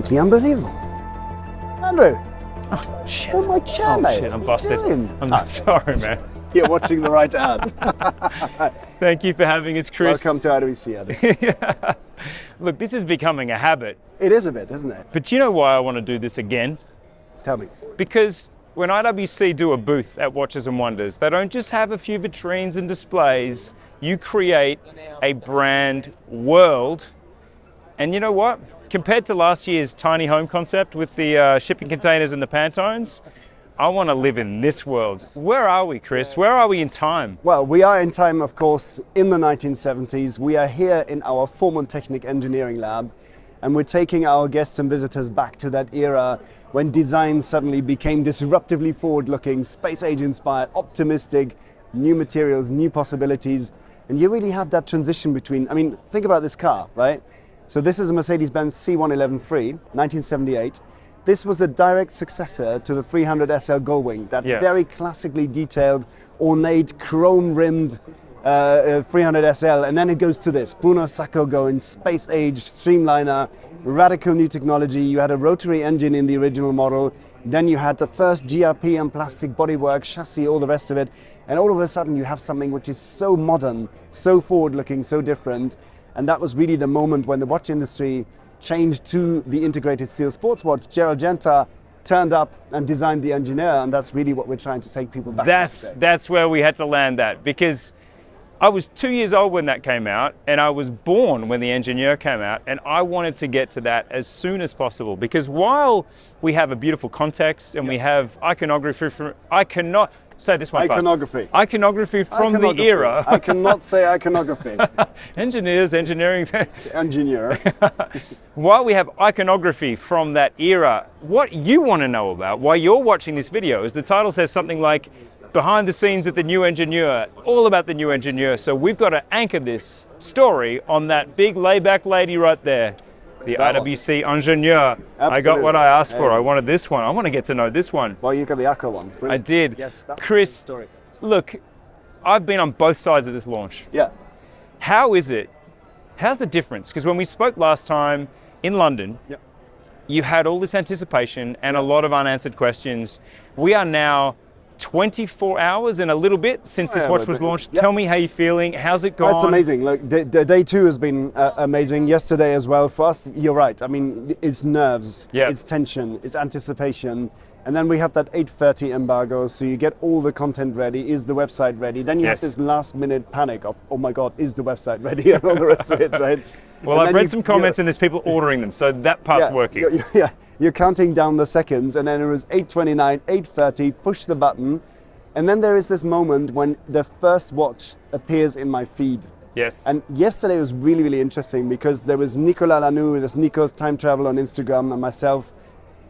simply unbelievable. Andrew. Oh, shit. Oh, my chair, mate. Shit, I'm What are you busted. doing? I'm sorry, man. You're watching the right ad. Thank you for having us, Chris. Welcome to IWC, Adam. Yeah. Look, this is becoming a habit. It is a bit, isn't it? But you know why I want to do this again? Tell me. Because when IWC do a booth at Watches and Wonders, they don't just have a few vitrines and displays. You create a brand world. And you know what? Compared to last year's tiny home concept with the shipping containers and the Pantones, I want to live in this world. Where are we, Chris? Where are we in time? Well, we are in time, of course, in the 1970s. We are here in our Formentechnik engineering lab, and we're taking our guests and visitors back to that era when design suddenly became disruptively forward-looking, space age-inspired, optimistic, new materials, new possibilities. And you really had that transition between, I mean, think about this car, right? So this is a Mercedes-Benz C111 1978. This was the direct successor to the 300 SL Gullwing, that very classically detailed, ornate, chrome-rimmed 300 SL. And then it goes to this, Bruno Sacco going, space age, streamliner, radical new technology. You had a rotary engine in the original model. Then you had the first GRP and plastic bodywork, chassis, all the rest of it. And all of a sudden you have something which is so modern, so forward-looking, so different. And that was really the moment when the watch industry changed to the integrated steel sports watch. Gerald Genta turned up and designed the Ingenieur, and that's really what we're trying to take people back to. That's where we had to land that, because I was 2 years old when that came out, and I was born when the Ingenieur came out, and I wanted to get to that as soon as possible, because while we have a beautiful context and we have iconography from, I cannot say this one fast. Iconography from the era. I cannot say iconography. Engineers, engineering. Engineer. While we have iconography from that era, what you want to know about while you're watching this video is the title says something like behind the scenes at the new Ingenieur, all about the new Ingenieur. So we've got to anchor this story on that big layback lady right there. The IWC Engineer. I got what I asked for. I wanted this one. I want to get to know this one. Well, you got the Acco one. Brilliant. I did. Yes, that's Chris, the story. Look, I've been on both sides of this launch. Yeah. How is it? How's the difference? Because when we spoke last time in London, you had all this anticipation and a lot of unanswered questions. We are now 24 hours and a little bit since this watch was launched. Tell me how you're feeling. How's it gone? It's amazing. Look, day two has been amazing. Yesterday as well. For us, you're right. I mean, it's nerves, it's tension, it's anticipation. And then we have that 8:30 embargo, so you get all the content ready. Is the website ready? Then you have this last minute panic of, oh my God, is the website ready? And all the rest of it, right? Well, I've read some comments and there's people ordering them, so that part's working. You're counting down the seconds, and then it was 8:29, 8:30, push the button. And then there is this moment when the first watch appears in my feed. Yes. And yesterday was really, really interesting because there was Nicolas Lanoux, there's Nico's Time Travel on Instagram, and myself.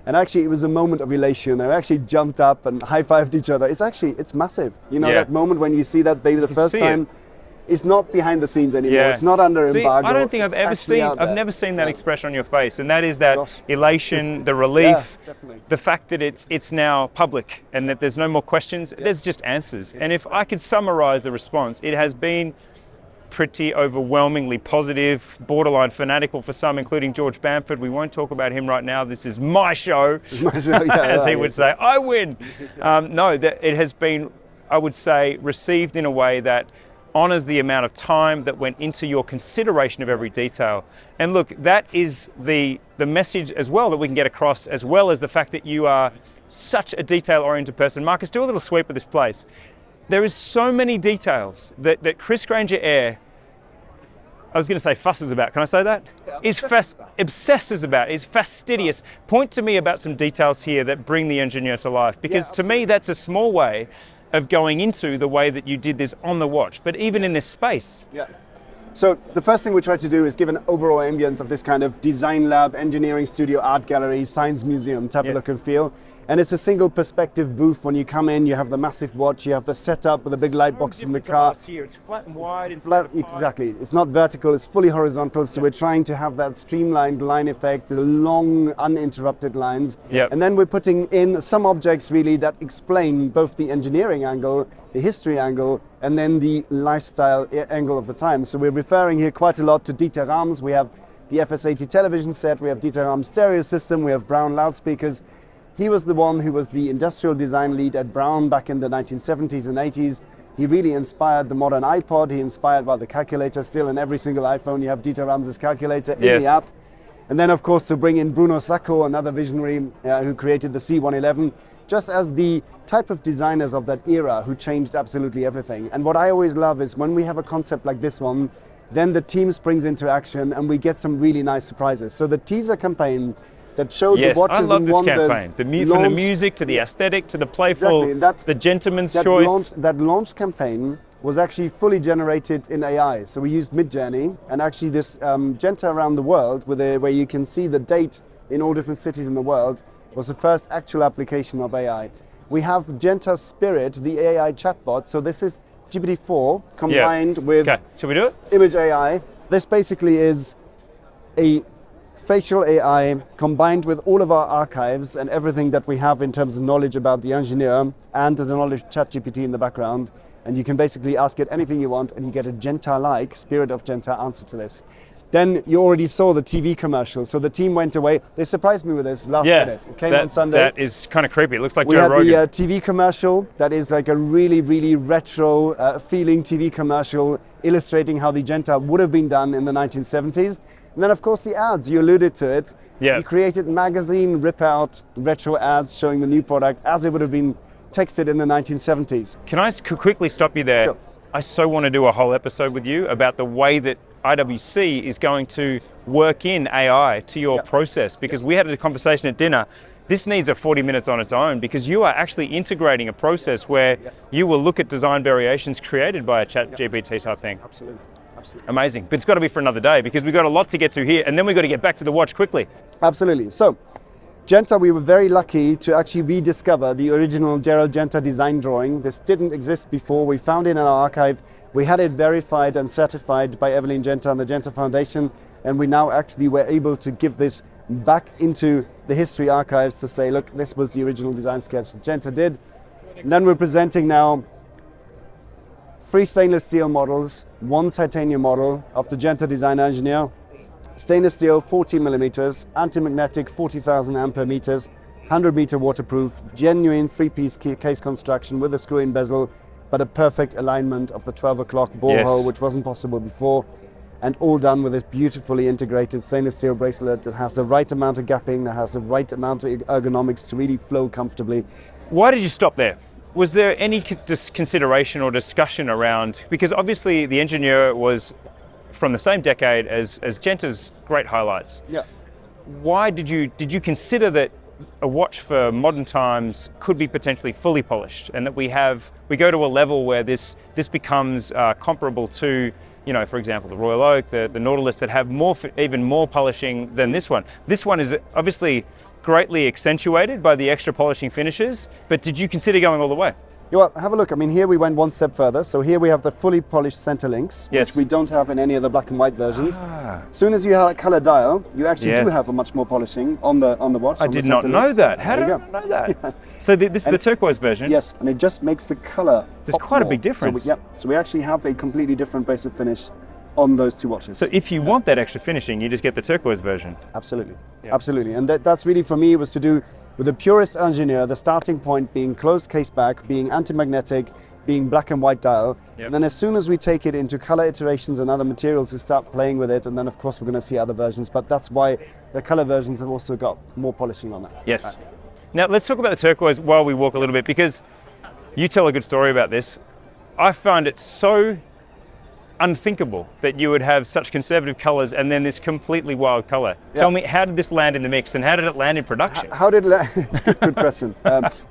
And actually, it was a moment of elation. I actually jumped up and high-fived each other. It's massive. You know, that moment when you see that baby the first time, it's not behind the scenes anymore. It's not under embargo. I don't think I've never seen that expression on your face. And that is that elation, the relief, the fact that it's now public and that there's no more questions. There's just answers. And if I could summarize the response, it has been pretty overwhelmingly positive, borderline fanatical for some, including George Bamford. We won't talk about him right now. This is my show, as he would say. I win. It has been, I would say, received in a way that honors the amount of time that went into your consideration of every detail. And look, that is the message as well that we can get across, as well as the fact that you are such a detail-oriented person. Marcus, do a little sweep of this place. There is so many details that Chris Grainger-Herr, I was going to say fusses about, can I say that? Obsesses about, is fastidious. Point to me about some details here that bring the Ingenieur to life, because to me that's a small way of going into the way that you did this on the watch, but even in this space. So the first thing we try to do is give an overall ambience of this kind of design lab, engineering studio, art gallery, science museum type of look and feel. And it's a single perspective booth. When you come in, you have the massive watch, you have the setup with the big light box in the car. Here. It's flat and wide. Exactly. It's not vertical, it's fully horizontal. So we're trying to have that streamlined line effect, the long uninterrupted lines. And then we're putting in some objects really that explain both the engineering angle, the history angle, and then the lifestyle angle of the time. So we're referring here quite a lot to Dieter Rams. We have the FS80 television set, we have Dieter Rams stereo system, we have Brown loudspeakers. He was the one who was the industrial design lead at Brown back in the 1970s and 80s. He really inspired the modern iPod. He inspired the calculator. Still in every single iPhone you have Dieter Rams' calculator in the app. And then of course to bring in Bruno Sacco, another visionary who created the C111, just as the type of designers of that era who changed absolutely everything. And what I always love is when we have a concept like this one, then the team springs into action and we get some really nice surprises. So the teaser campaign that showed the watches and wonders. I love this campaign. From the music to the aesthetic to the playful, the gentleman's choice. That launch campaign was actually fully generated in AI. So we used Midjourney, and actually this Genta around the world, where you can see the date in all different cities in the world, was the first actual application of AI. We have Genta Spirit, the AI chatbot. So this is GPT-4 combined with Shall we do it? Image AI. This basically is a facial AI combined with all of our archives and everything that we have in terms of knowledge about the Ingenieur and the knowledge ChatGPT in the background. And you can basically ask it anything you want and you get a Genta-like, Spirit of Genta answer to this. Then you already saw the TV commercial. So the team went away. They surprised me with this last minute. It came on Sunday. That is kind of creepy. It looks like we Joe Rogan. We had the TV commercial that is like a really, really retro feeling TV commercial illustrating how the Genta would have been done in the 1970s. And then of course the ads, you alluded to it. You created magazine rip-out retro ads showing the new product as it would have been texted in the 1970s. Can I quickly stop you there? Sure. I so want to do a whole episode with you about the way that IWC is going to work in AI to your process, because we had a conversation at dinner. This needs a 40 minutes on its own because you are actually integrating a process where you will look at design variations created by a ChatGPT type thing. Absolutely. Amazing. But it's got to be for another day because we've got a lot to get to here and then we've got to get back to the watch quickly. Absolutely. So, Genta, we were very lucky to actually rediscover the original Gerald Genta design drawing. This didn't exist before. We found it in our archive. We had it verified and certified by Evelyn Genta and the Genta Foundation, and we now actually were able to give this back into the history archives to say, look, this was the original design sketch that Genta did. And then we're presenting now 3 stainless steel models, 1 titanium model of the Genta Design Engineer. Stainless steel, 40 millimeters, anti-magnetic, 40,000 ampere meters, 100 meter waterproof, genuine 3-piece case construction with a screw-in bezel, but a perfect alignment of the 12 o'clock bore hole, which wasn't possible before, and all done with this beautifully integrated stainless steel bracelet that has the right amount of gapping, that has the right amount of ergonomics to really flow comfortably. Why did you stop there? Was there any consideration or discussion around, because obviously the Ingenieur was from the same decade as Genta's great highlights. Why did you consider that a watch for modern times could be potentially fully polished, and that we go to a level where this becomes comparable to, you know, for example, the Royal Oak, the Nautilus, that have even more polishing than this one. This one is obviously greatly accentuated by the extra polishing finishes, but did you consider going all the way? Well, have a look. I mean, here we went one step further. So here we have the fully polished center links, which we don't have in any of the black and white versions. As soon as you have a color dial, you actually do have a much more polishing on the watch. I did not know that. How did I know that? So this is the turquoise version? Yes, and it just makes the color There's quite a big difference. So we actually have a completely different bracelet finish on those 2 watches. So if you want that extra finishing, you just get the turquoise version. Absolutely, absolutely. And that's really, for me, was to do with the purest Ingenieur, the starting point being closed case back, being anti-magnetic, being black and white dial. And then as soon as we take it into color iterations and other materials, we start playing with it. And then of course we're going to see other versions, but that's why the color versions have also got more polishing on that. Yes. Now let's talk about the turquoise while we walk a little bit, because you tell a good story about this. I find it so unthinkable that you would have such conservative colors and then this completely wild color. Tell me, how did this land in the mix and how did it land in production? How did it land? Good question.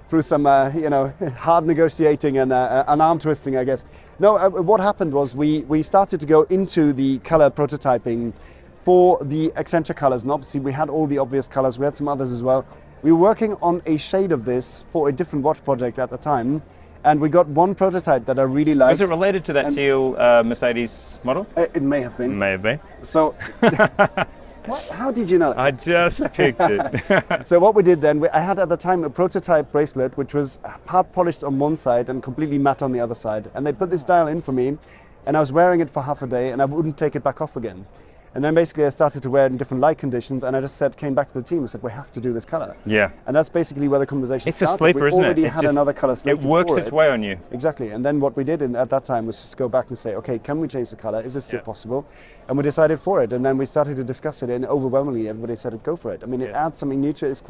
Through some hard negotiating and arm twisting, I guess. No, what happened was we started to go into the color prototyping for the eccentric colors, and obviously we had all the obvious colors. We had some others as well. We were working on a shade of this for a different watch project at the time. And we got one prototype that I really liked. Was it related to that teal Mercedes model? It may have been. May have been. So, how did you know? I just picked it. So what we did then, I had at the time a prototype bracelet which was hard polished on one side and completely matte on the other side. And they put this dial in for me, and I was wearing it for half a day and I wouldn't take it back off again. And then basically I started to wear it in different light conditions, and I just came back to the team and said, we have to do this color. Yeah. And that's basically where the conversation started. It's a sleeper, isn't it? We already had another color slated It works its way on you. Exactly. And then what we did at that time was just go back and say, okay, can we change the color? Is this still possible? And we decided for it. And then we started to discuss it, and overwhelmingly everybody said, go for it. I mean, it adds something new to it.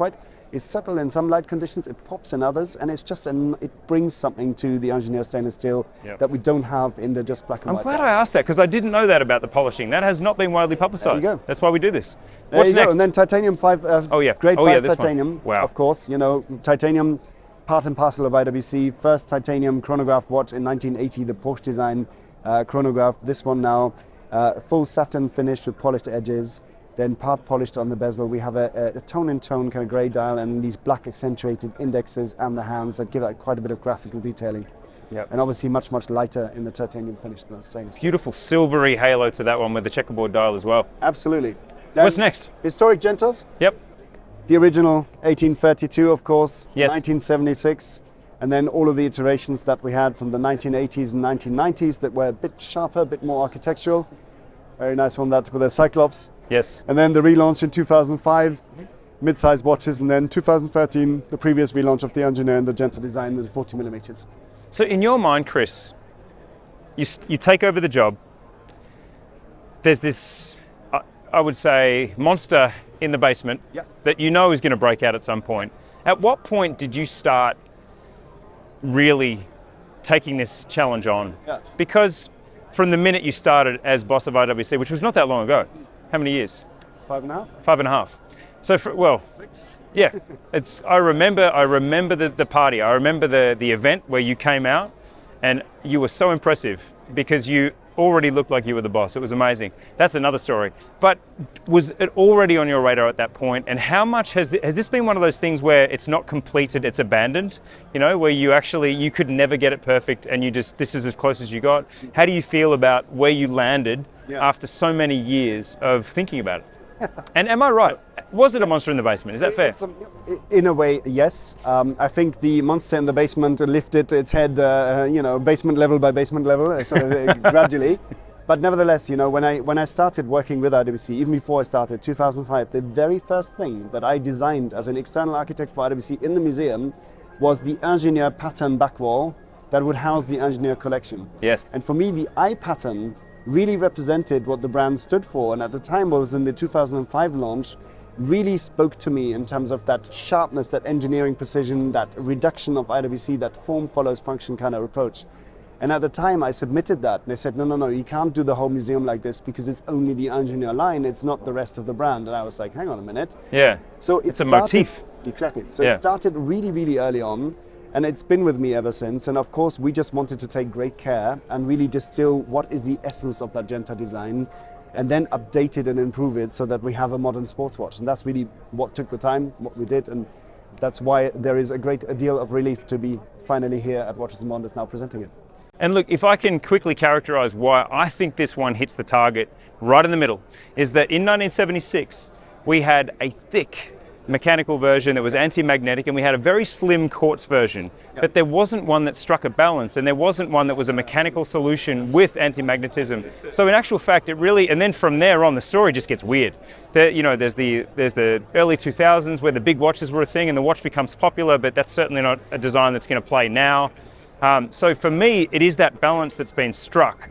It's subtle in some light conditions, it pops in others, and it's just it brings something to the Ingenieur stainless steel that we don't have in the just black and white. I'm glad I asked that, because I didn't know that about the polishing. That has not been widely publicized. There you go. That's why we do this. There What's you next? go. And then titanium 5, grade 5 titanium, wow. Of course. You know, titanium, part and parcel of IWC. First titanium chronograph watch in 1980, the Porsche design chronograph. This one now, full satin finish with polished edges, then part polished on the bezel. We have a tone-in-tone kind of grey dial and these black accentuated indexes and the hands that give that quite a bit of graphical detailing. Yep. And obviously much lighter in the titanium finish than the stainless. Beautiful silvery halo to that one with the checkerboard dial as well. Absolutely. Then what's next? Historic Gentas. Yep. The original 1832, of course, yes. 1976, and then all of the iterations that we had from the 1980s and 1990s that were a bit sharper, a bit more architectural. Very nice one, that with a Cyclops. Yes. And then the relaunch in 2005, mid-size watches, and then 2013, the previous relaunch of the Ingenieur and the Genta design with the 40 millimeters. So in your mind, Chris, you take over the job. There's this, I would say, monster in the basement that you know is going to break out at some point. At what point did you start really taking this challenge on? Yeah. Because from the minute you started as boss of IWC, which was not that long ago, how many years? 5.5. 5.5. So, 6. Yeah, I remember the party. I remember the event where you came out, and you were so impressive because you already looked like you were the boss. It was amazing. That's another story. But was it already on your radar at that point? And how much has this been one of those things where it's not completed, it's abandoned? You know, where you could never get it perfect, and this is as close as you got. How do you feel about where you landed after so many years of thinking about it? And am I right? Was it a monster in the basement? Is that fair? In a way, yes. I think the monster in the basement lifted its head, basement level by basement level, sort of gradually. But nevertheless, when I started working with IWC, even before I started, 2005, the very first thing that I designed as an external architect for IWC in the museum was the Ingenieur pattern back wall that would house the Ingenieur collection. Yes. And for me, the I pattern really represented what the brand stood for, and at the time was in the 2005 launch, really spoke to me in terms of that sharpness, that engineering precision, that reduction of IWC, that form follows function kind of approach. And at the time I submitted that, and they said, no, you can't do the whole museum like this because it's only the Ingenieur line, it's not the rest of the brand. And I was like, hang on a minute. Yeah, so it's a motif. Exactly, so it started really, really early on. And it's been with me ever since. And of course, we just wanted to take great care and really distill what is the essence of that Genta design, and then update it and improve it so that we have a modern sports watch. And that's really what took the time, what we did. And that's why there is a great deal of relief to be finally here at Watches and Wonders now presenting it. And look, if I can quickly characterize why I think this one hits the target right in the middle, is that in 1976, we had a thick mechanical version that was anti-magnetic, and we had a very slim quartz version, but there wasn't one that struck a balance, and there wasn't one that was a mechanical solution with anti-magnetism. So in actual fact, it really, and then from there on, the story just gets weird. There's the early 2000s where the big watches were a thing, and the watch becomes popular, but that's certainly not a design that's going to play now. So for me, it is that balance that's been struck.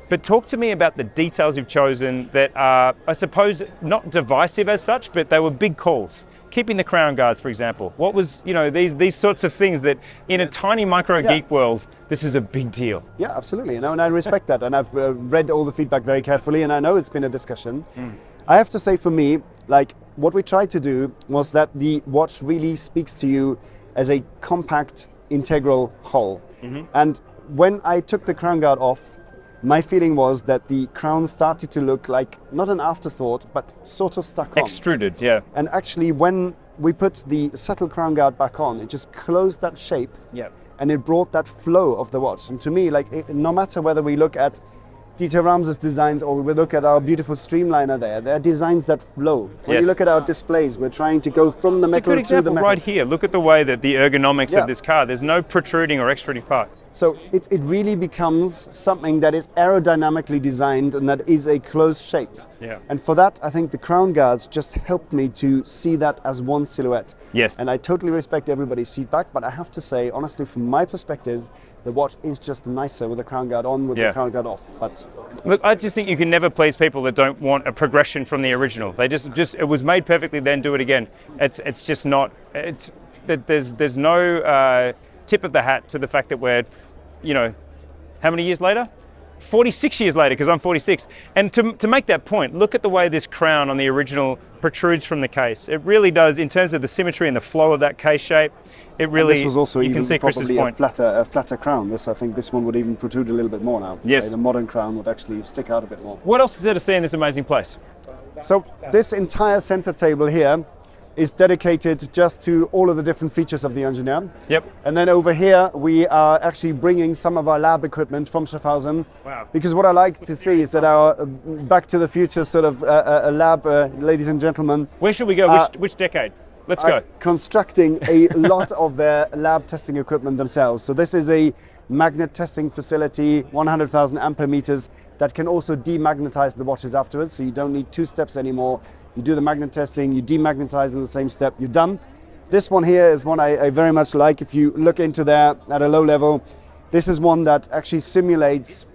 But talk to me about the details you've chosen that are, I suppose, not divisive as such, but they were big calls. Keeping the crown guards, for example. What was, these sorts of things that in a tiny micro geek world, this is a big deal. Yeah, absolutely. And I respect that. And I've read all the feedback very carefully, and I know it's been a discussion. I have to say, for me, what we tried to do was that the watch really speaks to you as a compact, integral whole. And when I took the crown guard off, my feeling was that the crown started to look like not an afterthought, but sort of stuck on. Extruded, yeah. And actually, when we put the subtle crown guard back on, it just closed that shape, and it brought that flow of the watch. And to me, no matter whether we look at Dieter Rams' designs or we look at our beautiful streamliner there are designs that flow. When you look at our displays, we're trying to go from the metal to the metal. Right here. Look at the way that the ergonomics of this car, there's no protruding or extruding part. So it really becomes something that is aerodynamically designed and that is a closed shape. Yeah. And for that, I think the crown guards just helped me to see that as one silhouette. Yes. And I totally respect everybody's feedback, but I have to say, honestly, from my perspective, the watch is just nicer with the crown guard on, with the crown guard off. But look, I just think you can never please people that don't want a progression from the original. They just it was made perfectly, then do it again. It's just not. There's no tip of the hat to the fact that we're, how many years later? 46 years later, because I'm 46. And to make that point, look at the way this crown on the original protrudes from the case. It really does, in terms of the symmetry and the flow of that case shape. It really. And this was also you can see Chris's probably point. a flatter crown. I think this one would even protrude a little bit more now. Yes. The modern crown would actually stick out a bit more. What else is there to see in this amazing place? So this entire center table here is dedicated just to all of the different features of the Ingenieur. Yep. And then over here, we are actually bringing some of our lab equipment from Schaffhausen. Wow. Because what I like to see is that our Back to the Future sort of lab, ladies and gentlemen. Where should we go? Which decade? Let's go. Constructing a lot of their lab testing equipment themselves. So this is a magnet testing facility, 100,000 ampere meters, that can also demagnetize the watches afterwards. So you don't need two steps anymore. You do the magnet testing, you demagnetize in the same step, you're done. This one here is one I very much like. If you look into there at a low level, this is one that actually simulates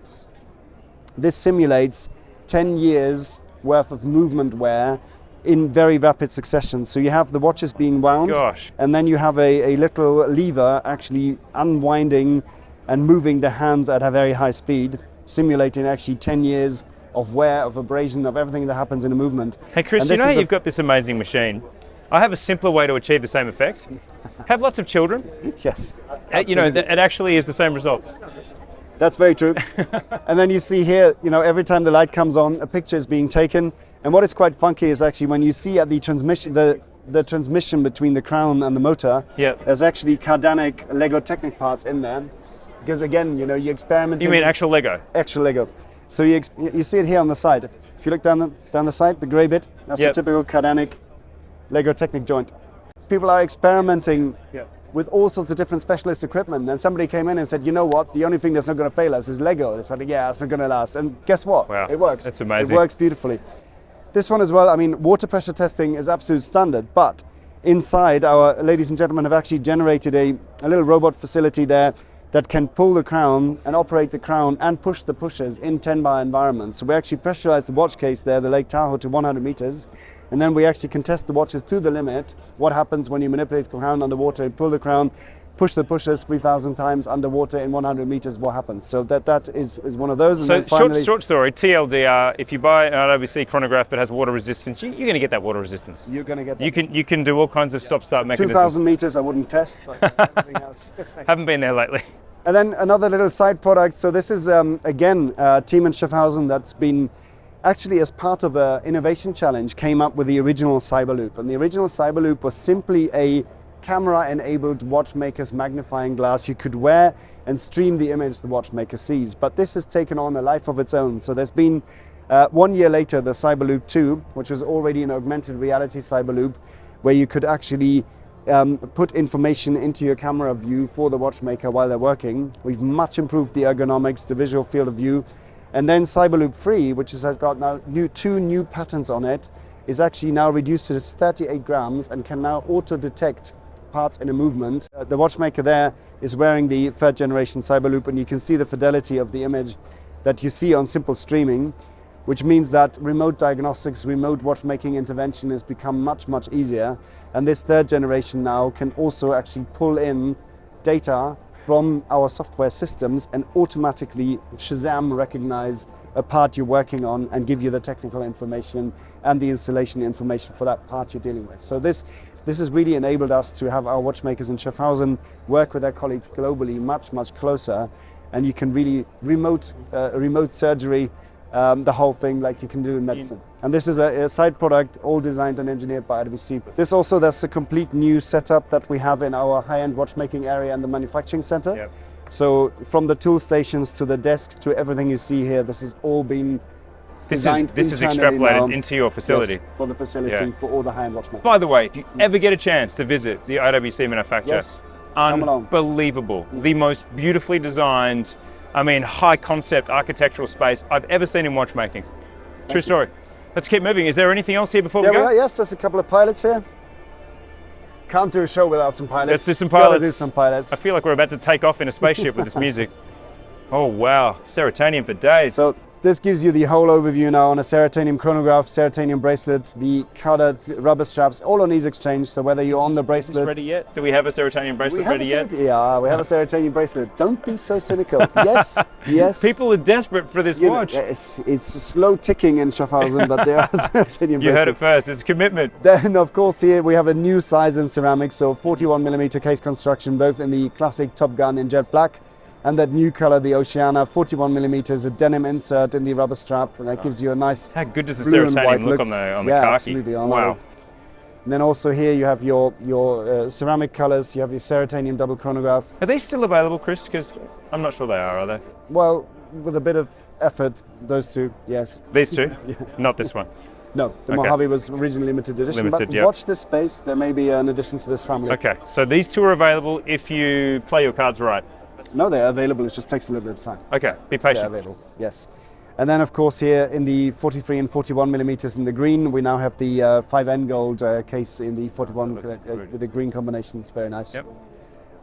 10 years worth of movement wear in very rapid succession. So you have the watches being wound, and then you have a little lever actually unwinding and moving the hands at a very high speed, simulating actually 10 years of wear, of abrasion, of everything that happens in a movement. Hey Chris, you've got this amazing machine. I have a simpler way to achieve the same effect. Have lots of children. Yes. It actually is the same result. That's very true. And then you see here, every time the light comes on, a picture is being taken. And what is quite funky is actually when you see at the transmission, the transmission between the crown and the motor, there's actually cardanic Lego Technic parts in there. Because again, you experiment. You mean actual Lego? Actual Lego. So you see it here on the side. If you look down the side, the grey bit, that's a typical cardanic Lego Technic joint. People are experimenting with all sorts of different specialist equipment. And somebody came in and said, you know what, the only thing that's not going to fail us is Lego. They said, yeah, it's not going to last. And guess what? Wow. It works. That's amazing. It works beautifully. This one as well, I mean, water pressure testing is absolute standard, but inside, our ladies and gentlemen have actually generated a little robot facility there that can pull the crown and operate the crown and push the pushers in 10-bar environments. So we actually pressurize the watch case there, the Lake Tahoe, to 100 meters, and then we actually can test the watches to the limit. What happens when you manipulate the crown underwater, pull the crown, push the pushers 3,000 times underwater in 100 meters, what happens? So that is one of those. And so then finally, short story, TLDR, if you buy an IWC chronograph that has water resistance, you're going to get that water resistance. You're going to get that. You can do all kinds of stop-start mechanisms. 2,000 meters I wouldn't test, but everything else. Haven't been there lately. And then another little side product. So this is, again, a team in Schaffhausen that's been actually, as part of an innovation challenge, came up with the original Cyberloop. And the original Cyberloop was simply a camera-enabled watchmaker's magnifying glass you could wear and stream the image the watchmaker sees. But this has taken on a life of its own. So there's been 1 year later the Cyberloop 2, which was already an augmented reality Cyberloop, where you could actually put information into your camera view for the watchmaker while they're working. We've much improved the ergonomics, the visual field of view. And then Cyberloop 3, which has got now two new patents on it, is actually now reduced to just 38 grams and can now auto-detect parts in a movement. The watchmaker there is wearing the 3rd generation Cyberloop, and you can see the fidelity of the image that you see on simple streaming, which means that remote diagnostics, remote watchmaking intervention has become much, much easier. And this 3rd generation now can also actually pull in data from our software systems and automatically Shazam recognize a part you're working on and give you the technical information and the installation information for that part you're dealing with. So this has really enabled us to have our watchmakers in Schaffhausen work with their colleagues globally much, much closer. And you can really remote surgery, the whole thing like you can do in medicine. And this is a side product, all designed and engineered by IWC. That's a complete new setup that we have in our high-end watchmaking area and the manufacturing center. Yep. So from the tool stations to the desk to everything you see here, this has all been designed This is extrapolated into your facility. Yes, for the facility, for all the high-end watchmakers. By the way, if you ever get a chance to visit the IWC manufacturer, unbelievable. The most beautifully designed, I mean, high concept architectural space I've ever seen in watchmaking. True story. Let's keep moving. Is there anything else here before we go? Yes, there's a couple of pilots here. Can't do a show without some pilots. Let's do some pilots. Gotta do some pilots. I feel like we're about to take off in a spaceship with this music. Oh wow, Serotonin for days. So this gives you the whole overview now on a Serotonin chronograph, Serotonin bracelet, the colored rubber straps, all on ease exchange. So whether you're on the bracelet. Is this ready yet? Do we have a Serotonin bracelet ready yet? Yeah, we have a Serotonin bracelet. Don't be so cynical. Yes, yes. People are desperate for this watch. It's slow ticking in Schaffhausen, but there are Serotonin bracelets. You heard it first, it's a commitment. Then of course here we have a new size in ceramics, so 41mm case construction, both in the classic Top Gun in jet black, and that new color, the Oceana, 41mm, a denim insert in the rubber strap, and that gives you a nice How good does the blue and Serotonin white look on the khaki? Absolutely. Wow. And then also here you have your ceramic colors, you have your Serotonin double chronograph. Are they still available, Chris? Because I'm not sure they are they? Well, with a bit of effort, those two, yes. These two? Yeah. Not this one? No, the Mojave was originally limited edition, but watch this space, there may be an addition to this family. Okay, so these two are available if you play your cards right. No, they're available, it just takes a little bit of time. Okay, be patient. They're available, yes. And then of course here in the 43 and 41mm in the green, we now have the 5N gold case in the 41 with the green combination, it's very nice. Yep.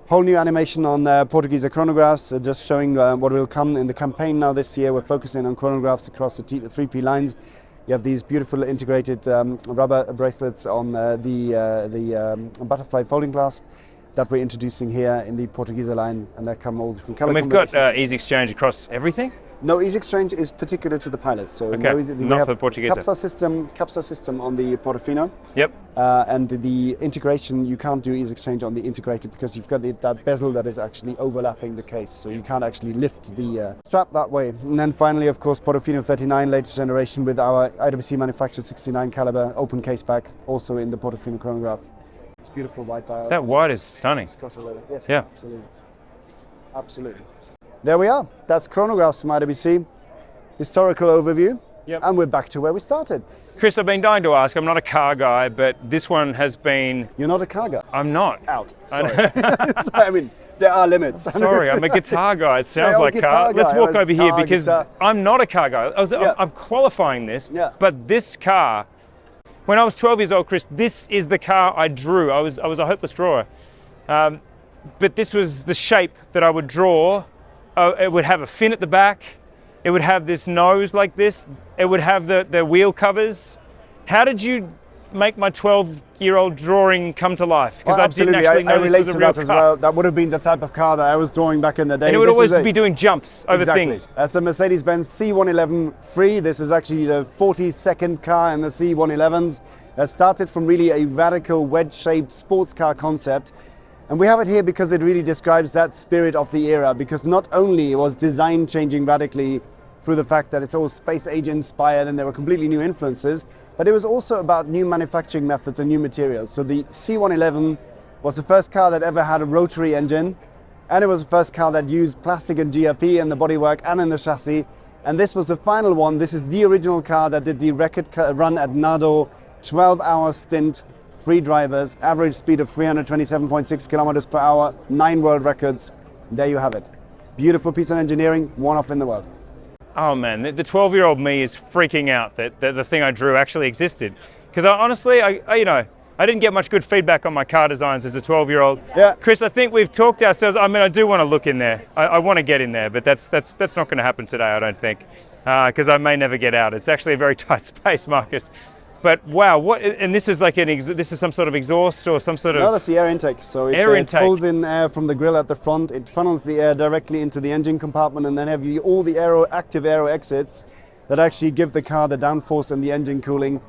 Whole new animation on Portuguese chronographs, just showing what will come in the campaign now this year. We're focusing on chronographs across the 3P lines. You have these beautiful integrated rubber bracelets on the butterfly folding clasp that we're introducing here in the Portuguese line, and they come all different color combinations. And we've got ease exchange across everything? No, ease exchange is particular to the pilots. So okay, no not for the Portuguese. CAPSA system on the Portofino. Yep. And the integration, you can't do ease exchange on the integrated because you've got that bezel that is actually overlapping the case, so you can't actually lift the strap that way. And then finally, of course, Portofino 39, latest generation with our IWC manufactured 69 caliber open case back, also in the Portofino chronograph. It's beautiful white dial. That white is stunning. Yes, yeah. Absolutely. Absolutely. There we are. That's chronographs from IWC. Historical overview. Yep. And we're back to where we started. Chris, I've been dying to ask. I'm not a car guy, but this one has been... You're not a car guy? I'm not. Out. Sorry. So, I mean, there are limits. Sorry, I'm a guitar guy. It sounds like car. Let's walk over here because I'm not a car guy. I'm qualifying this, but this car... When I was 12 years old, Chris, this is the car I drew. I was a hopeless drawer. But this was the shape that I would draw. It would have a fin at the back. It would have this nose like this. It would have the wheel covers. How did you make my 12-year-old drawing come to life? Because absolutely, I relate to that as well. That would have been the type of car that I was drawing back in the day. And it would always be doing jumps over things. That's a Mercedes-Benz C111 free. This is actually the 42nd car in the C111s. That started from really a radical wedge-shaped sports car concept. And we have it here because it really describes that spirit of the era, because not only was design changing radically through the fact that it's all space age inspired and there were completely new influences, but it was also about new manufacturing methods and new materials. So the C111 was the first car that ever had a rotary engine, and it was the first car that used plastic and GRP in the bodywork and in the chassis. And this was the final one. This is the original car that did the record run at Nado, 12-hour stint, free drivers, average speed of 327.6 kilometers per hour, 9 world records. There you have it. Beautiful piece of engineering, one off in the world. Oh man, the 12-year-old me is freaking out that the thing I drew actually existed. Because honestly, I didn't get much good feedback on my car designs as a 12-year-old. Yeah. Chris, I think we've talked ourselves. I mean, I do want to look in there. I want to get in there, but that's not going to happen today, I don't think, because I may never get out. It's actually a very tight space, Marcus. But wow, what? And this is like this is some sort of exhaust or some sort of... No, that's the air intake. So it pulls in air from the grill at the front. It funnels the air directly into the engine compartment, and then have you all the active aero exits that actually give the car the downforce and the engine cooling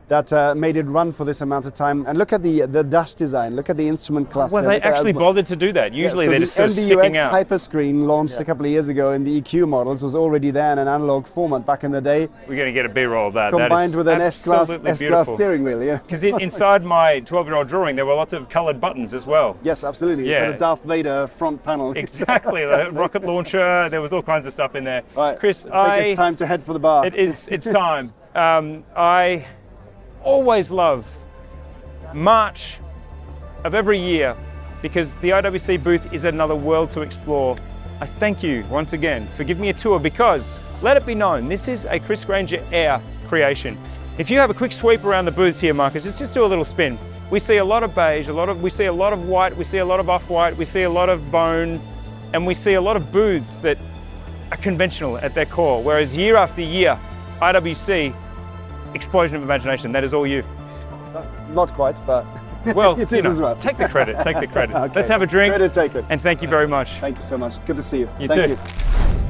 that made it run for this amount of time. And look at the dash design. Look at the instrument cluster. Well, they actually bothered to do that. Usually they're just sort of sticking out. The Hyperscreen launched a couple of years ago in the EQ models was already there in an analog format back in the day. We're going to get a B-roll of that. Combined with an S-Class steering wheel, yeah. Because inside my 12-year-old drawing, there were lots of coloured buttons as well. Yes, absolutely. Yeah. It's a Darth Vader front panel. Exactly. The rocket launcher. There was all kinds of stuff in there. Right. Chris, I think it's time to head for the bar. It's time. I always love March of every year because the IWC booth is another world to explore. I thank you once again for giving me a tour, because let it be known, this is a Chris Grainger-Herr creation. If you have a quick sweep around the booths here, Marcus, just do a little spin. We see a lot of beige, we see a lot of white, we see a lot of off-white, we see a lot of bone, and we see a lot of booths that are conventional at their core, whereas year after year, IWC, explosion of imagination, that is all you. Not quite, but well, it is as well. Take the credit, take the credit. Okay. Let's have a drink. Credit taken. And thank you very much. Thank you so much. Good to see you. You Thank too. you.